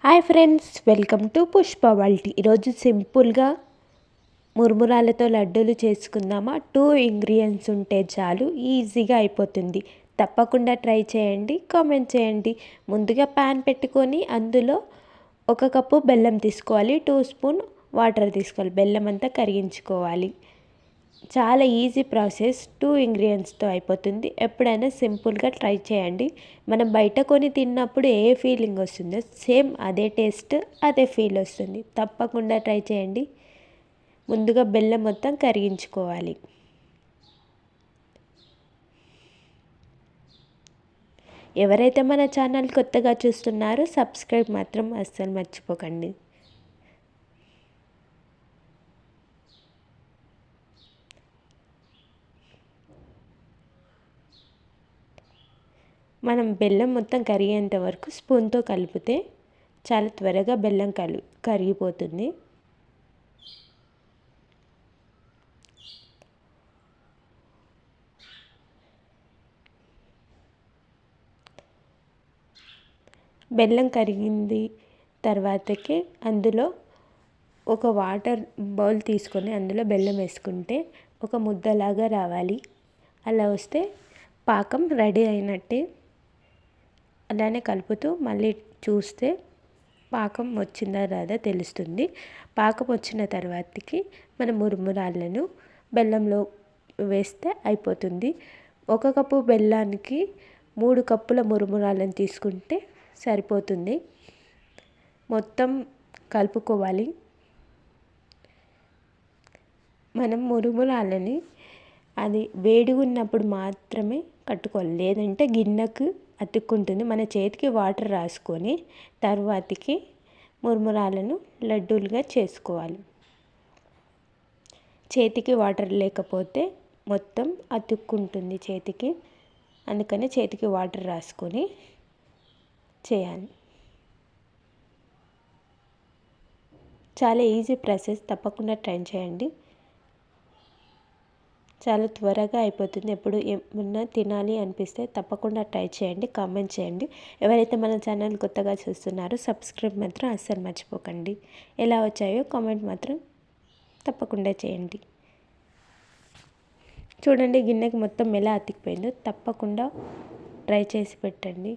Hi friends, welcome to Pushpa world. ఈరోజు సింపుల్గా మురుమురాలతో లడ్డూలు చేసుకుందామా. 2 ఇంగ్రీడియంట్స్ ఉంటే చాలు, ఈజీగా అయిపోతుంది. తప్పకుండా ట్రై చేయండి, కామెంట్ చేయండి. ముందుగా ప్యాన్ పెట్టుకొని అందులో 1 కప్పు బెల్లం తీసుకోవాలి, 2 స్పూన్ వాటర్ తీసుకోవాలి. బెల్లం అంతా కరిగించుకోవాలి. చాలా ఈజీ ప్రాసెస్, 2 ఇంగ్రీడియంట్స్తో అయిపోతుంది. ఎప్పుడైనా సింపుల్గా ట్రై చేయండి. మనం బయట కొని తిన్నప్పుడు ఏ ఫీలింగ్ వస్తుందో సేమ్ అదే టేస్ట్, అదే ఫీల్ వస్తుంది. తప్పకుండా ట్రై చేయండి. ముందుగా బెల్లం మొత్తం కరిగించుకోవాలి. ఎవరైతే మన ఛానల్ కొత్తగా చూస్తున్నారో సబ్స్క్రైబ్ మాత్రం అస్సలు మర్చిపోకండి. మనం బెల్లం మొత్తం కరిగేంత వరకు స్పూన్తో కలిపితే చాలా త్వరగా బెల్లం కరిగిపోతుంది. బెల్లం కరిగింది తర్వాతకి అందులో ఒక వాటర్ బౌల్ తీసుకొని అందులో బెల్లం వేసుకుంటే ఒక ముద్దలాగా రావాలి. అలా వస్తే పాకం రెడీ అయినట్టే. అలానే కలుపుతూ మళ్ళీ చూస్తే పాకం వచ్చిందా రాదా తెలుస్తుంది. పాకం వచ్చిన తర్వాతకి మన మురుమురాలను బెల్లంలో వేస్తే అయిపోతుంది. 1 కప్పు బెల్లానికి 3 కప్పుల మురుమురాలను తీసుకుంటే సరిపోతుంది. మొత్తం కలుపుకోవాలి. మనం మురుమురాలని అది వేడిగా ఉన్నప్పుడు మాత్రమే కట్టుకోవాలి, లేదంటే గిన్నెకు అతుక్కుంటుంది. మన చేతికి వాటర్ రాసుకొని తర్వాతకి మురుమురాలను లడ్డూలుగా చేసుకోవాలి. చేతికి వాటర్ లేకపోతే మొత్తం అతుక్కుంటుంది చేతికి, అందుకని చేతికి వాటర్ రాసుకొని చేయాలి. చాలా ఈజీ ప్రాసెస్, తప్పకుండా ట్రై చేయండి. చాలా త్వరగా అయిపోతుంది. ఎప్పుడు ఏమన్నా తినాలి అనిపిస్తే తప్పకుండా ట్రై చేయండి, కామెంట్ చేయండి. ఎవరైతే మన ఛానల్ కొత్తగా చూస్తున్నారో సబ్స్క్రైబ్ మాత్రం అస్సలు మర్చిపోకండి. ఎలా వచ్చాయో కామెంట్ మాత్రం తప్పకుండా చేయండి. చూడండి గిన్నెకి మొత్తం ఎలా అతికిపోయిందో. తప్పకుండా ట్రై చేసి పెట్టండి.